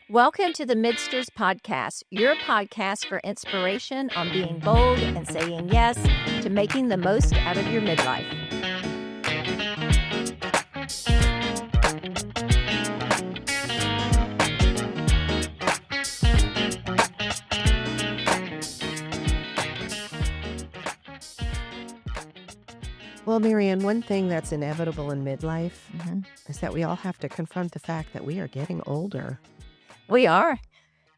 Welcome to the Midsters Podcast, your podcast for inspiration on being bold and saying yes to making the most out of your midlife. Well, Marianne, one thing that's inevitable in midlife Mm-hmm. is that we all have to confront the fact that we are getting older. We are.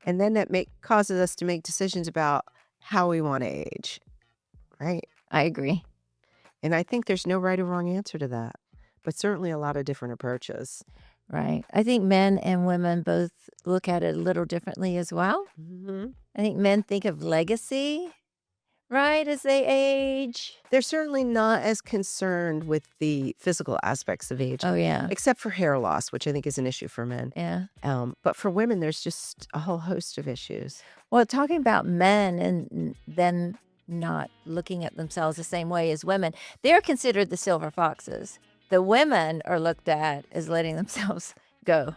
And then that causes us to make decisions about how we want to age, right? I agree. And I think there's no right or wrong answer to that, but certainly a lot of different approaches. Right. I think men and women both look at it a little differently as well. Mm-hmm. I think men think of legacy, right, as they age. They're certainly not as concerned with the physical aspects of age, Oh, yeah. except for hair loss, which I think is an issue for men. Yeah. But for women, there's just a whole host of issues. Well, talking about men and them not looking at themselves the same way as women, they're considered the silver foxes. The women are looked at as letting themselves go.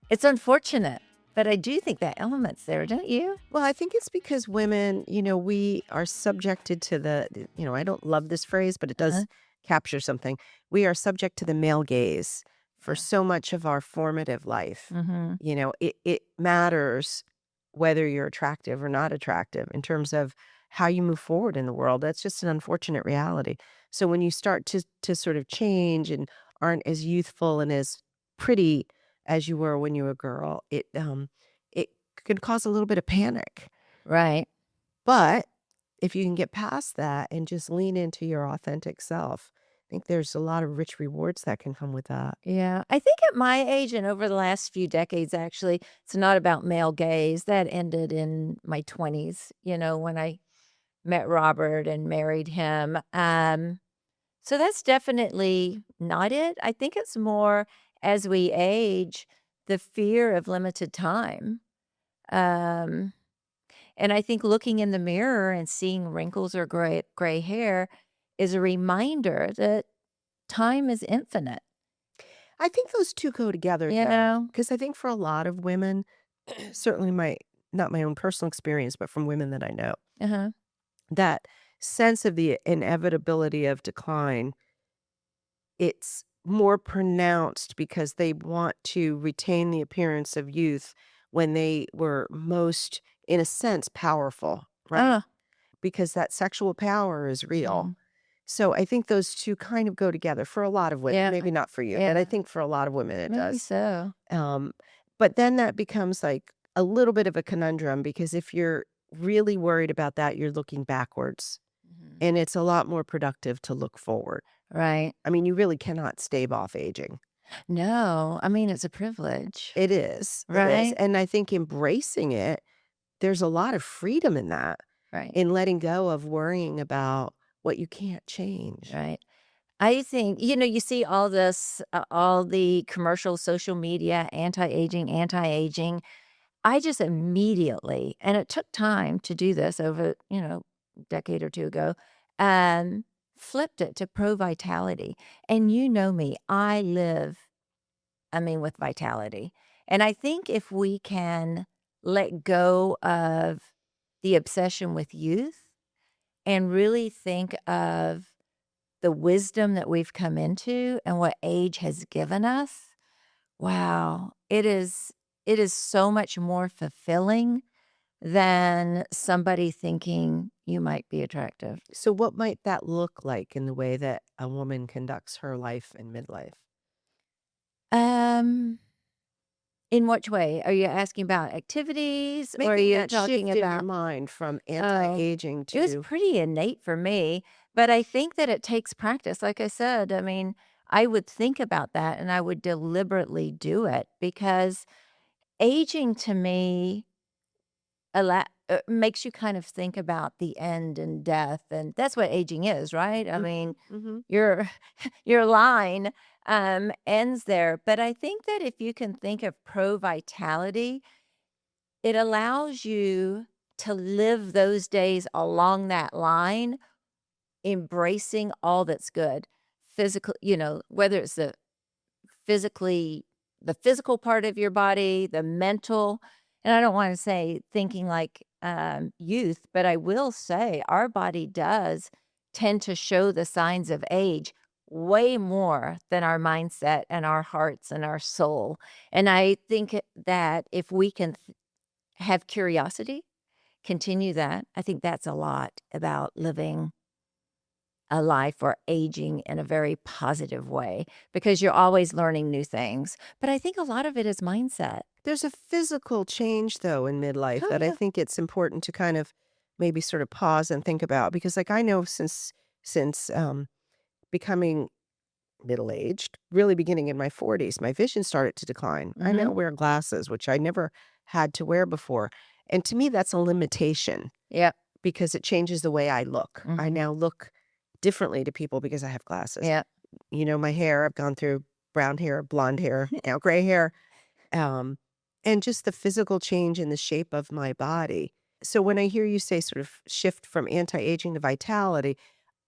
It's unfortunate, but I do think that element's there, don't you? Well, I think it's because women, we are subjected to I don't love this phrase, but it does capture something. We are subject to the male gaze for so much of our formative life. Mm-hmm. It matters whether you're attractive or not attractive in terms of how you move forward in the world. That's just an unfortunate reality. So when you start to sort of change and aren't as youthful and as pretty as you were when you were a girl, it can cause a little bit of panic. Right. But if you can get past that and just lean into your authentic self, I think there's a lot of rich rewards that can come with that. Yeah. I think at my age and over the last few decades, actually, it's not about male gaze. That ended in my 20s, when I met Robert and married him. So that's definitely not it. I think it's more as we age, the fear of limited time. Um, and I think looking in the mirror and seeing wrinkles or gray hair is a reminder that time is infinite. I think those two go together, because I think for a lot of women, certainly not my own personal experience, but from women that I know, Uh-huh. that sense of the inevitability of decline, it's more pronounced because they want to retain the appearance of youth when they were most, in a sense, powerful, right? Because that sexual power is real. Mhm. So I think those two kind of go together for a lot of women. Yeah. Maybe not for you, Yeah. but I think for a lot of women it Maybe does. so. But then that becomes like a little bit of a conundrum, because if you're really worried about that, you're looking backwards. Mhm. And it's a lot more productive to look forward. Right. I mean, you really cannot stave off aging. No, I mean, it's a privilege. It is. It is. Right. And I think embracing it, there's a lot of freedom in that, Right. in letting go of worrying about what you can't change. Right. I think, you see all this, all the commercial social media, anti-aging. I just immediately, and it took time to do this over, a decade or two ago, flipped it to pro-vitality. And you know me, I live, with vitality. And I think if we can let go of the obsession with youth and really think of the wisdom that we've come into and what age has given us, wow, it is so much more fulfilling than somebody thinking you might be attractive. So what might that look like in the way that a woman conducts her life in midlife? In which way? Are you asking about activities, or are Making you that shift talking in your about mind from anti-aging It was to pretty innate for me, but I think that it takes practice. Like I said, I would think about that and I would deliberately do it, because aging to me makes you kind of think about the end and death, and that's what aging is, right? Mhm. Your your line ends there, but I think that if you can think of pro vitality, it allows you to live those days along that line, embracing all that's good. Physical, whether it's the physically the physical part of your body, the mental, and I don't wanna say thinking like, youth, but I will say our body does tend to show the signs of age way more than our mindset and our hearts and our soul, and I think that if we can have curiosity, continue that, I think that's a lot about living a life or aging in a very positive way because you're always learning new things. But I think a lot of it is mindset. There's a physical change, though, in midlife Oh, that I yeah. think it's important to kind of maybe sort of pause and think about because, like, I know since becoming middle-aged, really beginning in my 40s, my vision started to decline. I now Mhm. wear glasses, which I never had to wear before, and to me, that's a limitation Yep. because it changes the way I look. I Mhm. now look differently to people because I have glasses. Yep. You know, my hair, I've gone through brown hair, blonde hair, now gray hair, um, and just the physical change in the shape of my body. So when I hear you say sort of shift from anti-aging to vitality,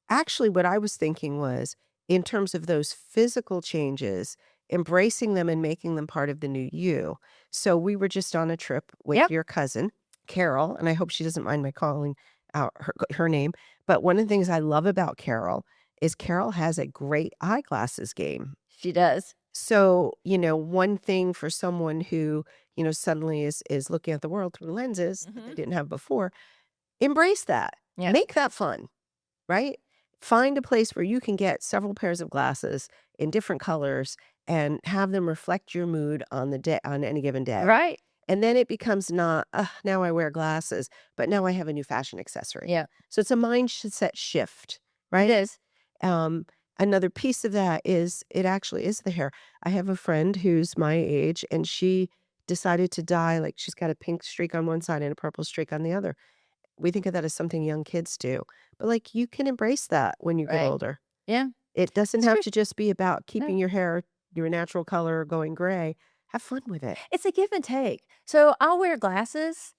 actually, what I was thinking was, in terms of those physical changes, embracing them and making them part of the new you. So we were just on a trip with Yep. your cousin, Carol, and I hope she doesn't mind my calling out her name. But one of the things I love about Carol is Carol has a great eyeglasses game. She does. So, one thing for someone who, suddenly is looking at the world through lenses that they Mhm. didn't have before, embrace that. Yep. Make that fun. Right? Find a place where you can get several pairs of glasses in different colors and have them reflect your mood on the day on any given day. Right. And then it becomes not, "Ugh, now I wear glasses, but now I have a new fashion accessory." Yeah. So it's a mindset shift, It right? is. Um, Another piece of that is it actually is the hair. I have a friend who's my age and she decided to dye like she's got a pink streak on one side and a purple streak on the other. We think of that as something young kids do, but, like, you can embrace that when you get Right. older. Yeah. It doesn't It's have true. to just be about No. keeping your hair your natural color going gray. Have fun with it. It's a give and take. So I'll wear glasses.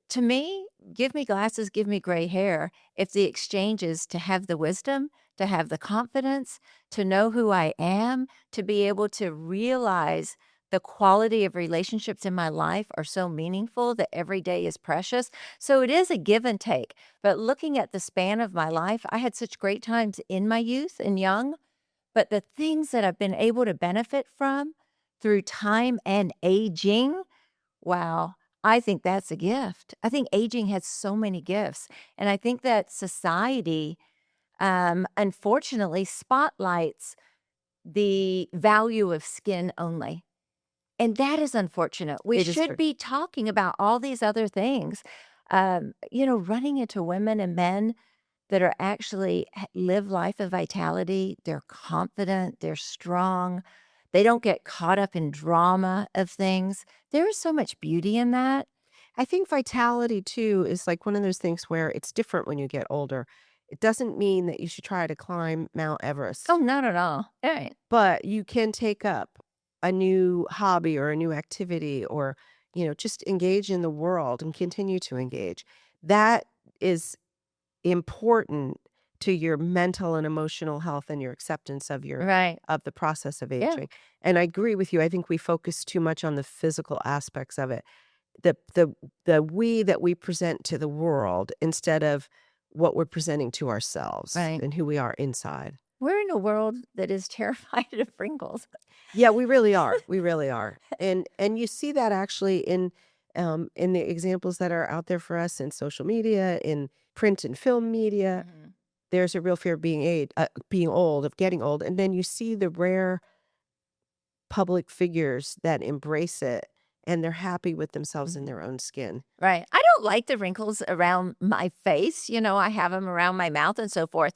To me, give me glasses, give me gray hair. If the exchange is to have the wisdom, to have the confidence, to know who I am, to be able to realize the quality of relationships in my life are so meaningful that every day is precious. So it is a give and take. But looking at the span of my life, I had such great times in my youth and young. But the things that I've been able to benefit from through time and aging, wow, I think that's a gift. I think aging has so many gifts, and I think that society, unfortunately spotlights the value of skin only, and that is unfortunate. We It is should true. be talking about all these other things, running into women and men that are actually live life of vitality. They're confident, they're strong. They don't get caught up in drama of things. There is so much beauty in that. I think vitality too is like one of those things where it's different when you get older. It doesn't mean that you should try to climb Mount Oh, Everest, not at all. Right. but you can take up a new hobby or a new activity or, just engage in the world and continue to engage. That is important to your mental and emotional health and your acceptance Right. of the process of Yeah. aging. And I agree with you. I think we focus too much on the physical aspects of it. The we that we present to the world instead of what we're presenting to ourselves Right. and who we are inside. We're in a world that is terrified of wrinkles. Yeah, we really are. We really are. And you see that actually in the examples that are out there for us in social media, in print and film media. Mhm. There's a real fear of being old, of getting old, and then you see the rare public figures that embrace it, and they're happy with themselves in Mhm. their own skin. Right. I don't like the wrinkles around my face. I have them around my mouth and so forth.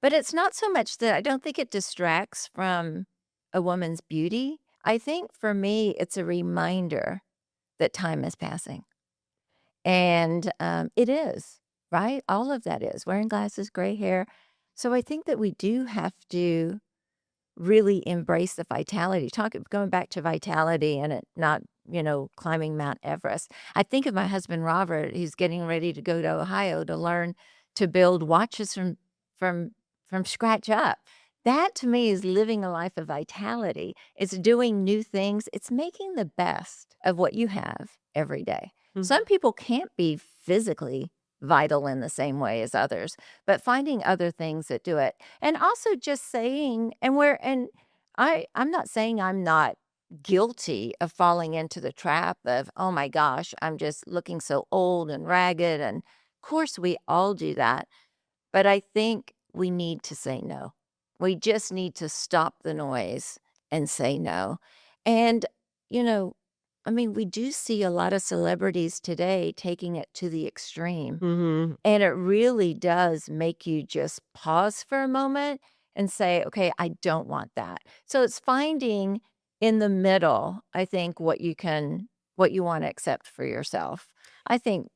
But it's not so much that I don't think it distracts from a woman's beauty. I think for me, it's a reminder that time is passing. And it is, right? All of that is wearing glasses, gray hair. So I think that we do have to really embrace the vitality. Going back to vitality and it not, climbing Mount Everest. I think of my husband Robert, he's getting ready to go to Ohio to learn to build watches from from scratch up. That to me is living a life of vitality. It's doing new things. It's making the best of what you have every day. Some Mhm. people can't be physically vital in the same way as others, but finding other things that do it. And also just saying, and I'm not saying I'm not guilty of falling into the trap of, oh my gosh, I'm just looking so old and ragged. And of course we all do that. But I think we need to say no. We just need to stop the noise and say no. And, you know, I mean, we do see a lot of celebrities today taking it to the extreme. Mhm. And it really does make you just pause for a moment and say, okay, I don't want that. So it's finding in the middle, I think, what you want to accept for yourself. I think,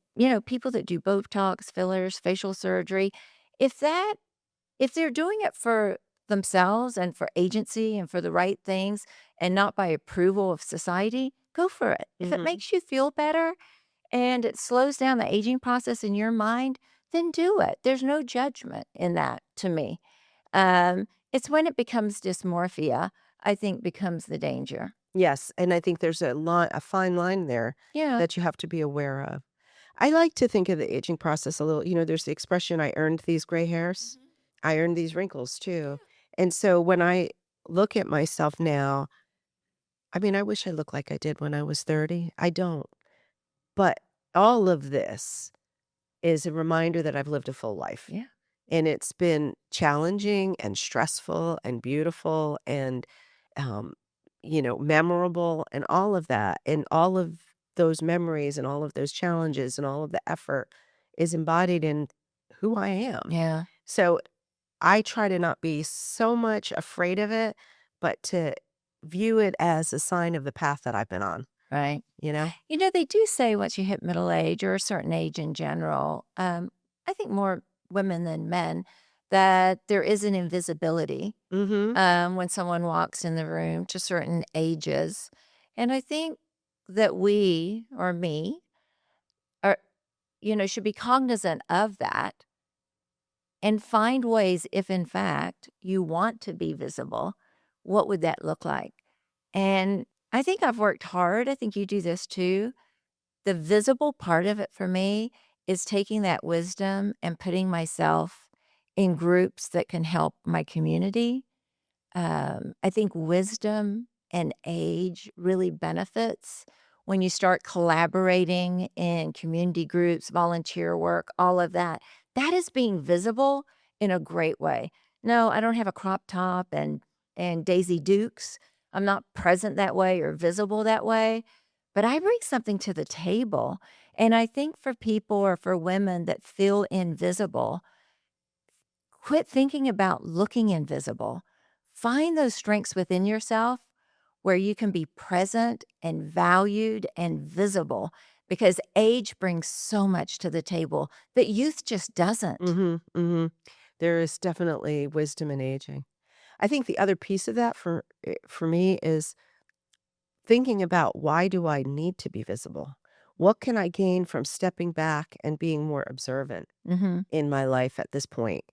people that do Botox, fillers, facial surgery, if that if they're doing it for themselves and for agency and for the right things and not by approval of society, go for it. If it Mhm. makes you feel better and it slows down the aging process in your mind, then do it. There's no judgment in that to me. It's when it becomes dysmorphia, I think becomes the danger. Yes, and I think there's a fine line there Yeah. that you have to be aware of. I like to think of the aging process a little, there's the expression, "I earned these gray hairs." Mhm. I earned these wrinkles too. Yeah. And so when I look at myself now, I mean, I wish I looked like I did when I was 30. I don't. But all of this is a reminder that I've lived a full life. Yeah. And it's been challenging and stressful and beautiful and, um, memorable and all of that. And all of those memories and all of those challenges and all of the effort is embodied in who I am. Yeah. So I try to not be so much afraid of it, but to view it as a sign of the path that I've been on, Right. you know? They do say once you hit middle age or a certain age in general, I think more women than men, that there is an invisibility Mhm. when someone walks in the room to certain ages. And I think that we, or me, are, should be cognizant of that and find ways, if in fact you want to be visible, what would that look like? And I think I've worked hard. I think you do this too. The visible part of it for me is taking that wisdom and putting myself in groups that can help my community. I think wisdom and age really benefits when you start collaborating in community groups, volunteer work, all of that. That is being visible in a great way. No, I don't have a crop top and Daisy Dukes. I'm not present that way or visible that way, but I bring something to the table. And I think for people or for women that feel invisible, quit thinking about looking invisible. Find those strengths within yourself where you can be present and valued and visible because age brings so much to the table that youth just doesn't. Mhm. Mhm. There is definitely wisdom in aging. I think the other piece of that for me is thinking about why do I need to be visible? What can I gain from stepping back and being more observant Mhm. in my life at this point?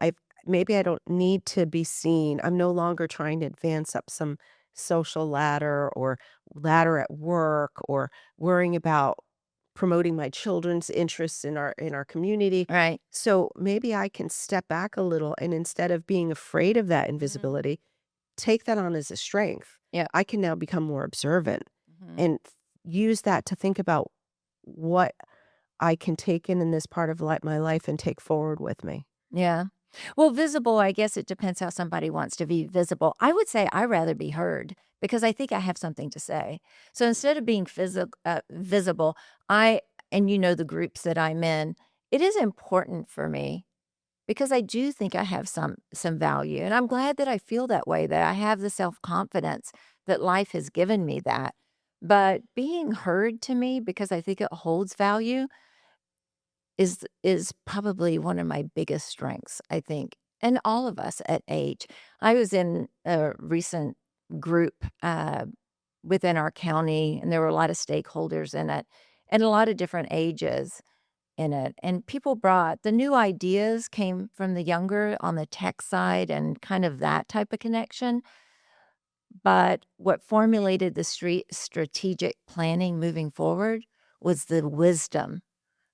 I've maybe I don't need to be seen. I'm no longer trying to advance up some social ladder or ladder at work or worrying about promoting my children's interests in our community. Right. So maybe I can step back a little and instead of being afraid of that Mhm. invisibility, take that on as a strength. Yeah. I can now become more observant Mhm. and use that to think about what I can take in this part of my life and take forward with me. Yeah. Well, visible, I guess it depends how somebody wants to be visible. I would say I rather be heard because I think I have something to say. So instead of being visible, I and the groups that I'm in, it is important for me because I do think I have some value, and I'm glad that I feel that way. That I have the self confidence that life has given me that. But being heard to me because I think it holds value is probably one of my biggest strengths, I think, and all of us at age. I was in a recent group, within our county, and there were a lot of stakeholders in it, and a lot of different ages. in it. And people brought the new ideas came from the younger on the tech side and kind of that type of connection. But what formulated the strategic planning moving forward was the wisdom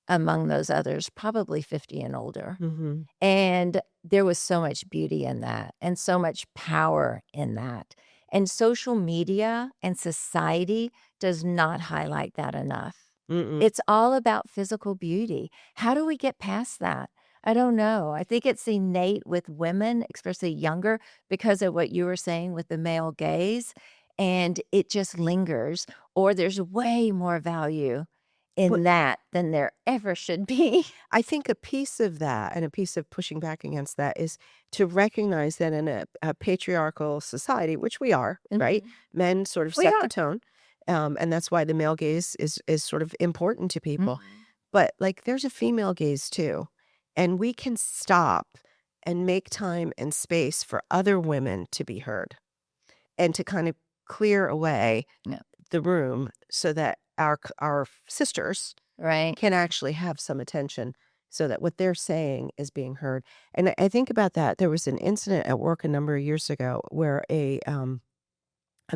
among those others, probably 50 and older. Mhm. And there was so much beauty in that and so much power in that. And social media and society does not highlight that enough. Mm-mm. It's all about physical beauty. How do we get past that? I don't know. I think it's innate with women, especially younger, because of what you were saying with the male gaze, and it just lingers, or there's way more value But in that than there ever should be. I think a piece of that and a piece of pushing back against that is to recognize that in a patriarchal society, which we are, right? Mhm. Men sort of We set the are. tone, and that's why the male gaze is sort of important to people. Mhm. But, like, there's a female gaze too, and we can stop and make time and space for other women to be heard and to kind of clear away Yeah. the room so that our sisters Right. can actually have some attention so that what they're saying is being heard. And I think about that. There was an incident at work a number of years ago where a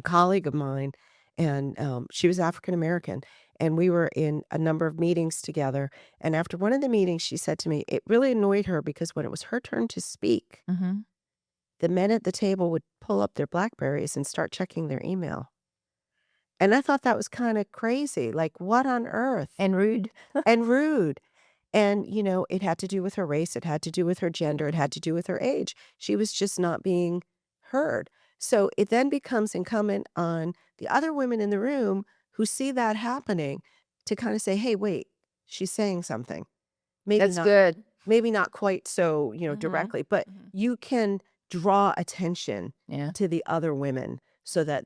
colleague of mine, and she was African American, and we were in a number of meetings together. And after one of the meetings, she said to me, it really annoyed her because when it was her turn to speak, Mhm. the men at the table would pull up their Blackberries and start checking their email. And I thought that was kind of crazy. Like, what on earth? And rude. And rude. And, it had to do with her race, it had to do with her gender, it had to do with her age. She was just not being heard. So it then becomes incumbent on the other women in the room who see that happening to kind of say, "Hey, wait, she's saying something." Maybe That's not good. maybe not quite so, Mhm. directly, but Mhm. you can draw attention Yeah. to the other women so that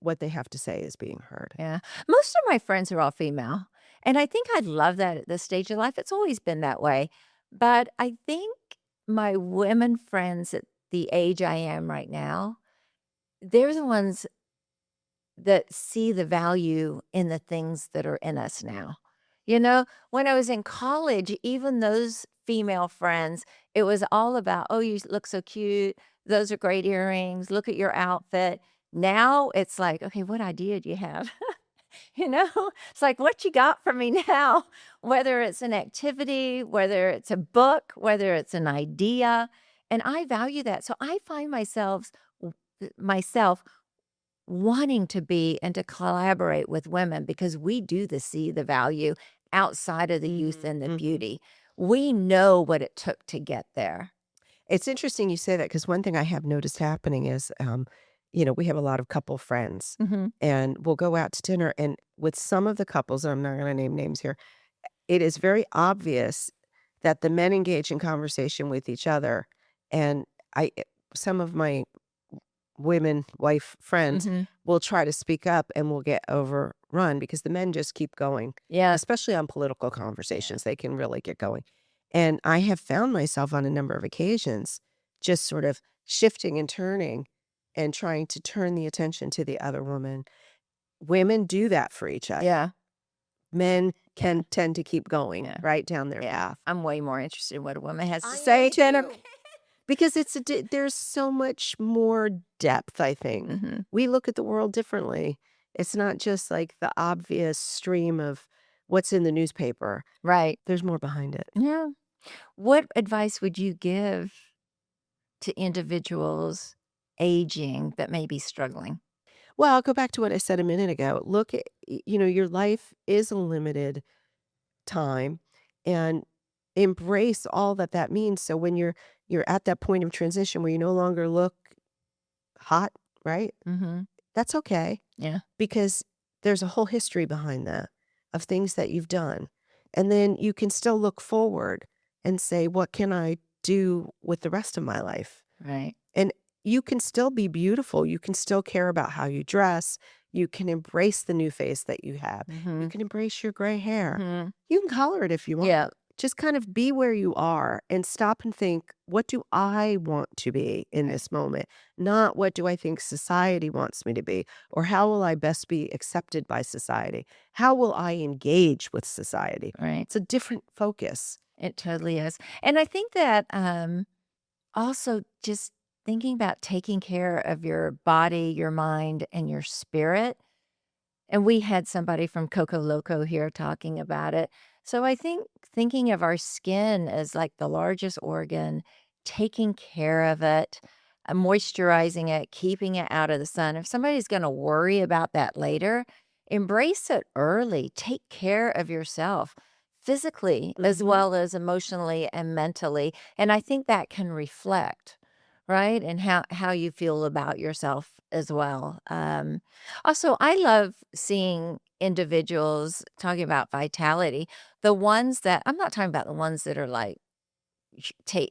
what they have to say is being heard. Yeah. Most of my friends are all female, and I think I love that at this stage of life. It's always been that way. But I think my women friends at the age I am right now, they're the ones that see the value in the things that are in us now. When I was in college, even those female friends, it was all about, oh, you look so cute. Those are great earrings. Look at your outfit. Now it's like, okay, what idea do you have? You know, it's like, what you got for me now? Whether it's an activity, whether it's a book, whether it's an idea. And I value that. So I find myself wanting to be and to collaborate with women because we do see the value outside of the youth Mhm, and the mhm. beauty. We know what it took to get there. It's interesting you say that because one thing I have noticed happening is, we have a lot of couple friends, Mhm. and we'll go out to dinner. And with some of the couples, and I'm not going to name names here, it is very obvious that the men engage in conversation with each other. And some of my women, wife friends Mhm. will try to speak up and will get overrun because the men just keep going, Yeah. especially on political Yeah. conversations. They can really get going. And I have found myself on a number of occasions just sort of shifting and turning and trying to turn the attention to the other woman. Women do that for each other. Yeah. Men Yeah. can tend to keep going Yeah. right down their Yeah. path. I'm way more interested in what a woman has to I am say than a too. Because there's so much more depth, I think. Mhm. We look at the world differently. It's not just like the obvious stream of what's in the newspaper. Right. There's more behind it. Yeah. What advice would you give to individuals aging that may be struggling? Well, I'll go back to what I said a minute ago. Look at, your life is a limited time, and embrace all that that means. So when you're at that point of transition where you no longer look hot, right? Mhm. That's okay. Yeah. Because there's a whole history behind that of things that you've done. And then you can still look forward and say, what can I do with the rest of my life? Right. And you can still be beautiful. You can still care about how you dress. You can embrace the new face that you have. You Mhm. can embrace your gray hair. Mhm. You can color it if you want. Yeah. just kind of be where you are and stop and think, what do I want to be in Right. this moment? Not what do I think society wants me to be, or how will I best be accepted by society? How will I engage with society? Right. It's a different focus. It totally is. And I think that also just thinking about taking care of your body, your mind, and your spirit. And we had somebody from Coco Loco here talking about it. So I think thinking of our skin as like the largest organ, taking care of it, moisturizing it, keeping it out of the sun. If somebody's going to worry about that later, embrace it early. Take care of yourself physically as Mhm. well as emotionally and mentally. And I think that can reflect, right? And how you feel about yourself as well. Also, I love seeing individuals talking about vitality. The ones that I'm not talking about the ones that are like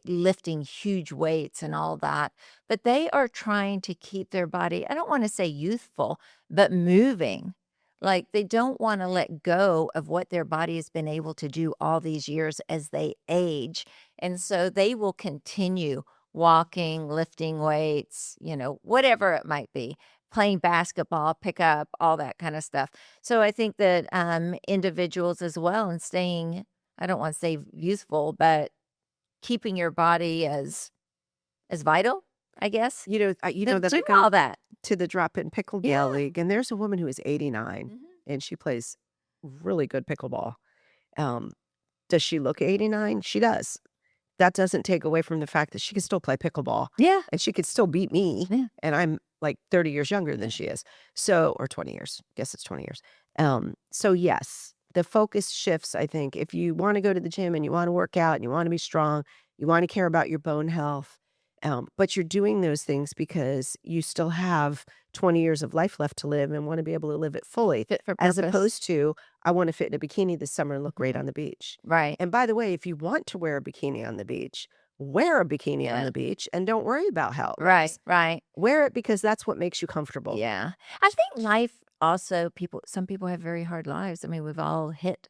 lifting huge weights and all that, but they are trying to keep their body, I don't want to say youthful, but moving. Like they don't want to let go of what their body has been able to do all these years as they age. And so they will continue walking, lifting weights, whatever it might be, playing basketball, pick up, all that kind of stuff. So I think that individuals as well and staying, I don't want to say youthful, but keeping your body as vital, I guess, to That do I go all that. to the drop-in pickleball Yeah. league, and there's a woman who is 89, Mhm. and she plays really good pickleball. Um, does she look 89? She does. That doesn't take away from the fact that she can still play pickleball, Yeah, and she could still beat me, yeah, and I'm, like, 30 years younger than yeah. she is. So or 20 years. Guess it's 20 years. So yes, the focus shifts, I think. If you wanna go to the gym and you wanna work out and you wanna be strong, you wanna care about your bone health, but you're doing those things because you still have 20 years of life left to live and wanna be able to live it fully, Fit for as purpose. opposed to, "I wanna fit in a bikini this summer and look great Mhm. on the beach." Right. And by the way, if you want to wear a bikini on the beach, wear a bikini on Yeah. the beach and don't worry about how it Right, looks. right. Wear it because that's what makes you comfortable. Yeah. I think life also some people have very hard lives. I mean, we've all hit,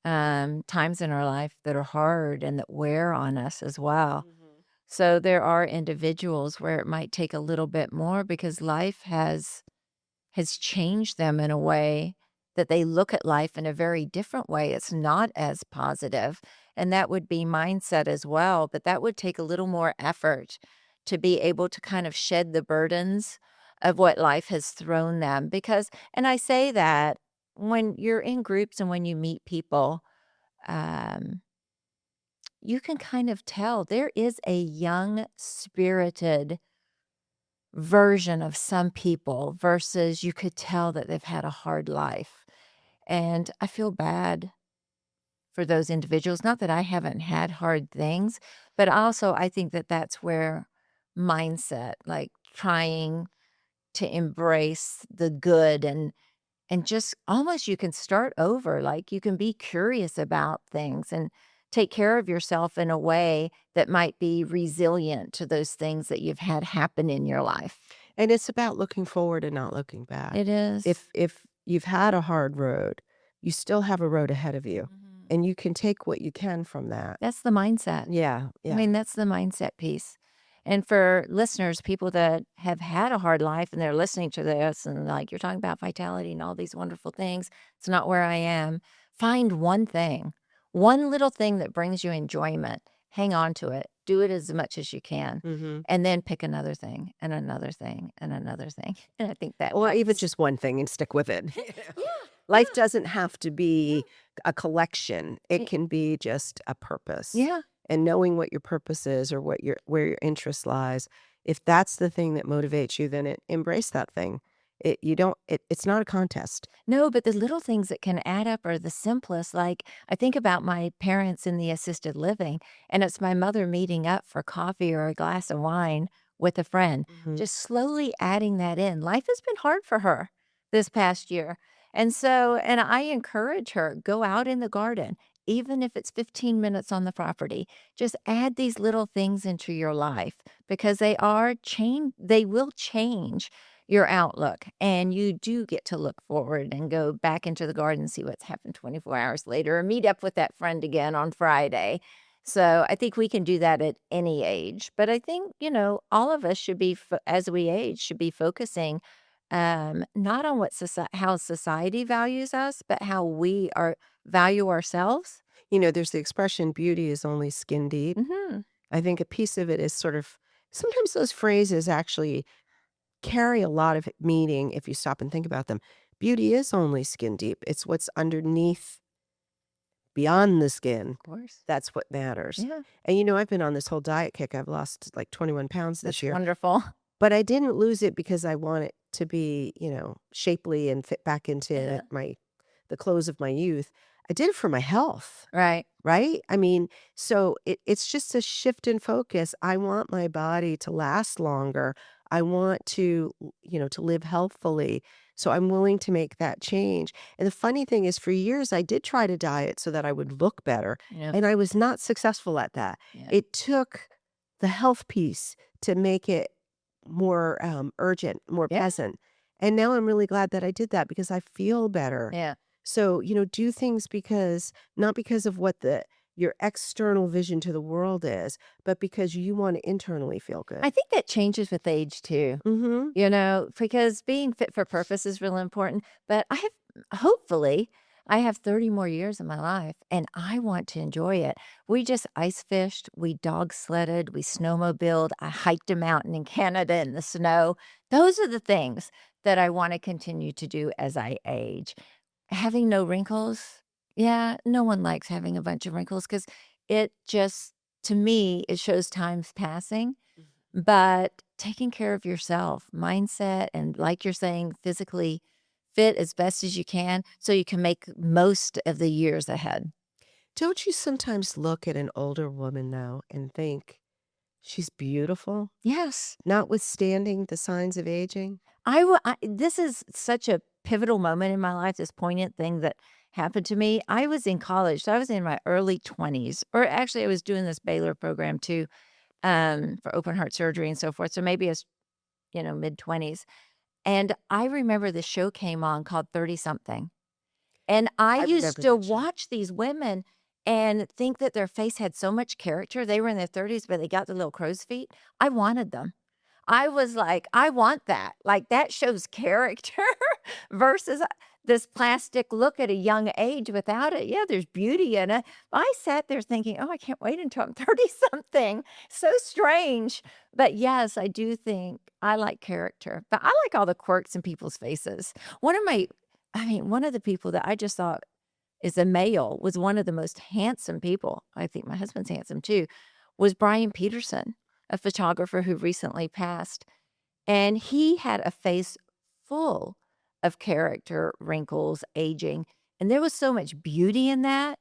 times in our life that are hard and that wear on us as well. Mhm. So there are individuals where it might take a little bit more because life has changed them in a way that they look at life in a very different way. It's not as positive, and that would be mindset as well, but that would take a little more effort to be able to kind of shed the burdens of what life has thrown them because and I say that when you're in groups and when you meet people, um, you can kind of tell there is a young, spirited version of some people versus you could tell that they've had a hard life. And I feel bad for those individuals. Not that I haven't had hard things, but also I think that that's where mindset, like trying to embrace the good and just almost you can start over. Like you can be curious about things and take care of yourself in a way that might be resilient to those things that you've had happen in your life. And it's about looking forward and not looking back. It is. If you've had a hard road, you still have a road ahead of you, Mhm. and you can take what you can from that. That's the mindset. Yeah, I yeah. mean, that's the mindset piece. And for listeners, people that have had a hard life and they're listening to this and like, you're talking about vitality and all these wonderful things. It's not where I am. Find one thing, one little thing that brings you enjoyment. Hang on to it. Do it as much as you can. Mhm. And then pick another thing and another thing and another thing. And I think that Or even helps. just one thing and stick with it. Yeah. Life doesn't have to be a collection. It Yeah. can be just a purpose. Yeah. And knowing what your purpose is or what your where your interest lies, if that's the thing that motivates you, then embrace that thing. It's not a contest. No, but the little things that can add up are the simplest. Like, I think about my parents in the assisted living, and it's my mother meeting up for coffee or a glass of wine with a friend, Mhm. just slowly adding that in. Life has been hard for her this past year. And so, and I encourage her go out in the garden, even if it's 15 minutes on the property. Just add these little things into your life because they will change your outlook, and you do get to look forward and go back into the garden and see what's happened 24 hours later or meet up with that friend again on Friday. So I think we can do that at any age. But I think, all of us should be, as we age, should be focusing not on how society values us, but how we value ourselves. There's the expression, beauty is only skin deep. Hmm. I think a piece of it is sort of sometimes those phrases actually carry a lot of meaning if you stop and think about them. Beauty is only skin deep. It's what's underneath, beyond the skin. Of course. That's what matters. Yeah. And I've been on this whole diet kick. I've lost like 21 pounds this That's year, wonderful. but I didn't lose it because I want it to be, shapely and fit back Yeah. into the clothes of my youth. I did it for my health. Right. Right? I mean, so it's just a shift in focus. I want my body to last longer. I want to, to live healthfully. So I'm willing to make that change. And the funny thing is, for years, I did try to diet so that I would look better. Yeah. And I was not successful at that. Yeah. It took the health piece to make it more urgent, more Yeah. present. And now I'm really glad that I did that because I feel better. Yeah. So, do things not because of what your external vision to the world is, but because you want to internally feel good. I think that changes with age too. Mhm. Because being fit for purpose is really important. But hopefully, I have 30 more years of my life and I want to enjoy it. We just ice fished, we dog sledded, we snowmobiled, I hiked a mountain in Canada in the snow. Those are the things that I want to continue to do as I age. Having no wrinkles, yeah, no one likes having a bunch of wrinkles because it just, to me, it shows time's passing. But taking care of yourself, mindset, and like you're saying, physically fit as best as you can so you can make most of the years ahead. Don't you sometimes look at an older woman now and think she's beautiful, Yes. notwithstanding the signs of aging? This is such a pivotal moment in my life, this poignant thing that happened to me. I was in college, so I was in my early 20s, or actually I was doing this Baylor program too, for open heart surgery and so forth. So maybe it's, mid 20s. And I remember the show came on called 30 something. And I I used remember to that show. watch these women and think that their face had so much character. They were in their 30s, but they got the little crow's feet. I wanted them. I was like, "I want that." Like, that shows character versus, this plastic look at a young age without it. Yeah, there's beauty in it. I sat there thinking, "Oh, I can't wait until I'm 30 something." So strange. But, yes, I do think I like character, but I like all the quirks in people's faces. One of the people that I just thought is a male was one of the most handsome people, I think my husband's handsome too, was Brian Peterson, a photographer who recently passed, and he had a face full of character, wrinkles, aging, and there was so much beauty in that.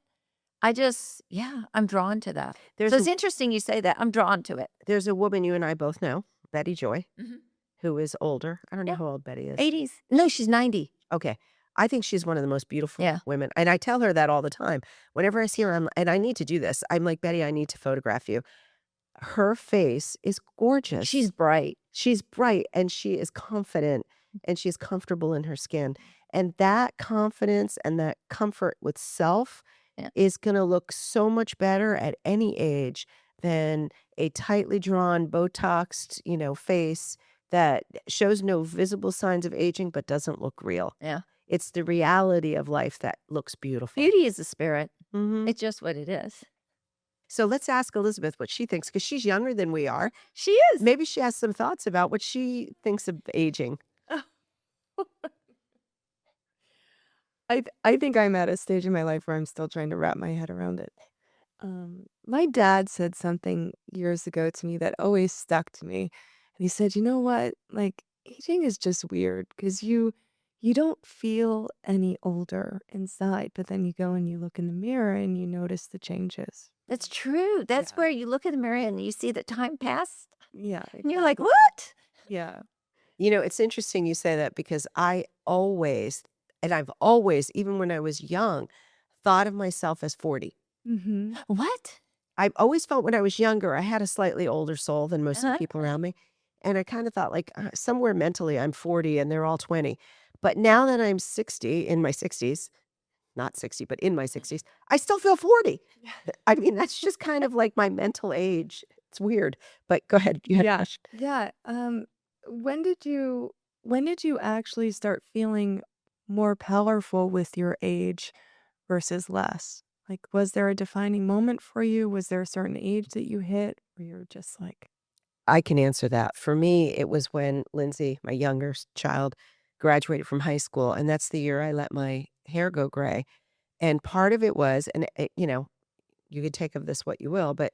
Yeah, I'm drawn to that. So There's it's a interesting you say that. I'm drawn to it. there's a woman you and I both know, Betty Joy, Mhm. who is older. I don't know Yeah, how old Betty is. 80s. No, she's 90. Okay. I think she's one of the most beautiful Yeah. women, and I tell her that all the time. Whenever I see her, and I need to do this. I'm like, "Betty, I need to photograph you." Her face is She's gorgeous. bright. She's bright, and she is confident, and she's comfortable in her skin, and that confidence and that comfort with self Yeah. is gonna look so much better at any age than a tightly drawn, Botoxed, face that shows no visible signs of aging but doesn't look real. Yeah. It's the reality of life that looks beautiful. Beauty is a spirit. Mhm. It's just what it is. So let's ask Elizabeth what she thinks, because she's younger than we are. She is. Maybe she has some thoughts about what she thinks of aging. I think I'm at a stage in my life where I'm still trying to wrap my head around it. My dad said something years ago to me that always stuck to me. And he said, "You know what? Like aging is just weird because you don't feel any older inside, but then you go and you look in the mirror and you notice the changes." That's true. That's Yeah. where you look in the mirror and you see that time passed, Yeah, and you're like, exactly. "What?" Yeah. It's interesting you say that because I've always, even when I was young, thought of myself as 40. Mhm. "What?" I've always felt when I was younger, I had a slightly older soul than most of the Uh-huh. people around me. And I kind of thought like somewhere mentally I'm 40 and they're all 20. But now that I'm 60 in my 60s, not 60, but in my 60s, I still feel 40. I mean, that's just kind of like my mental age. It's weird. But go ahead. You had a Yeah. question. Yeah, when did you when did you actually start feeling more powerful with your age versus less? Like, was there a defining moment for you? Was there a certain age that you hit where you're just like, I can answer that. For me, it was when Lindsay, my younger child, graduated from high school. And that's the year I let my hair go gray. And part of it was, and you could take of this what you will, but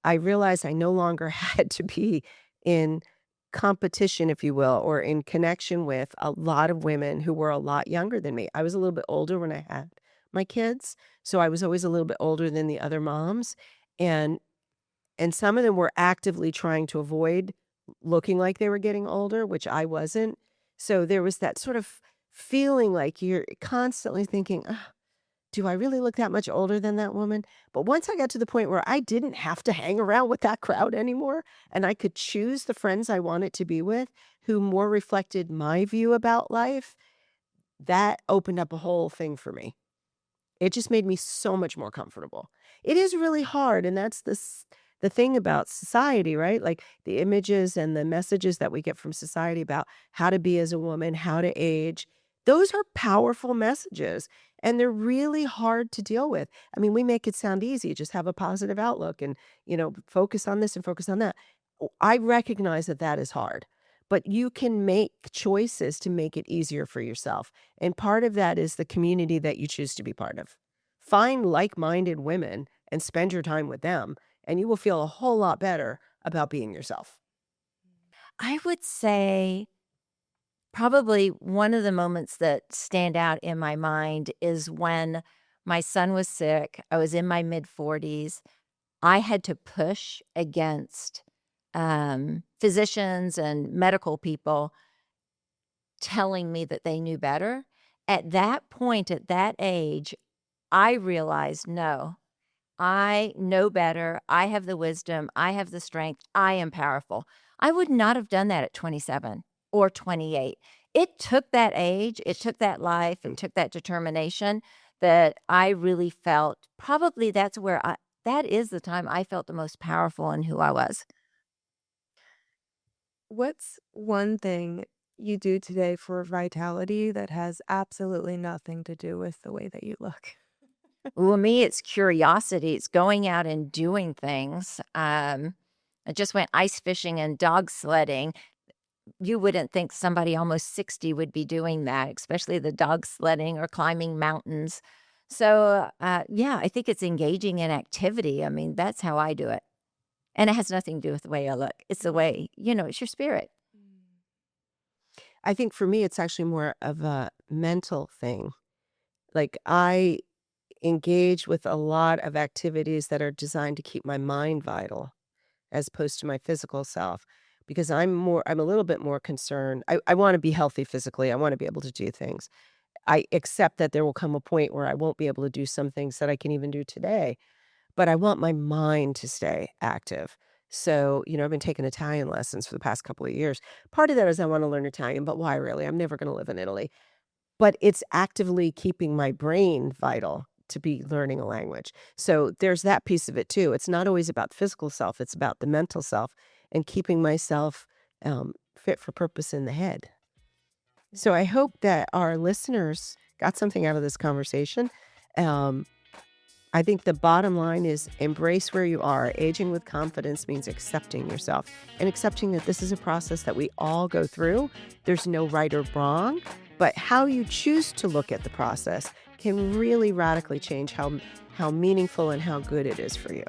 I realized I no longer had to be in competition, if you will, or in connection with a lot of women who were a lot younger than me. I was a little bit older when I had my kids, so I was always a little bit older than the other moms, and some of them were actively trying to avoid looking like they were getting older, which I wasn't. So there was that sort of feeling like you're constantly thinking, do I really look that much older than that woman? But once I got to the point where I didn't have to hang around with that crowd anymore, and I could choose the friends I wanted to be with who more reflected my view about life, that opened up a whole thing for me. It just made me so much more comfortable. It is really hard, and that's the thing about society, right? Like, the images and the messages that we get from society about how to be as a woman, how to age, those are powerful messages, and they're really hard to deal with. I mean, we make it sound easy, just have a positive outlook and, focus on this and focus on that. I recognize that that is hard, but you can make choices to make it easier for yourself. And part of that is the community that you choose to be part of. Find like-minded women and spend your time with them, and you will feel a whole lot better about being yourself. I would say probably one of the moments that stand out in my mind is when my son was sick. I was in my mid-40s. I had to push against, physicians and medical people telling me that they knew better. At that point, at that age, I realized, "No, I know better. I have the wisdom. I have the strength. I am powerful." I would not have done that at 27 or 28. It took that age, it took that life, it took that determination that I really felt probably that is the time I felt the most powerful in who I was. what's one thing you do today for vitality that has absolutely nothing to do with the way that you look? Well, me, it's curiosity. It's going out and doing things. I just went ice fishing and dog sledding. You wouldn't think somebody almost 60 would be doing that, especially the dog sledding or climbing mountains. So, yeah, I think it's engaging in activity. I mean, that's how I do it. And it has nothing to do with the way I look. It's the way, it's your spirit. I think for me, it's actually more of a mental thing. Like, I engage with a lot of activities that are designed to keep my mind vital as opposed to my physical self because I'm a little bit more concerned. I want to be healthy physically. I want to be able to do things. I accept that there will come a point where I won't be able to do some things that I can even do today, but I want my mind to stay active. So, I've been taking Italian lessons for the past couple of years. Part of that is I want to learn Italian, but why really? I'm never going to live in Italy. But it's actively keeping my brain vital to be learning a language. So there's that piece of it too. It's not always about physical self, it's about the mental self and keeping myself fit for purpose in the head. So I hope that our listeners got something out of this conversation. Um, I think the bottom line is embrace where you are. Aging with confidence means accepting yourself and accepting that this is a process that we all go through. There's no right or wrong, but how you choose to look at the process can really radically change how meaningful and how good it is for you.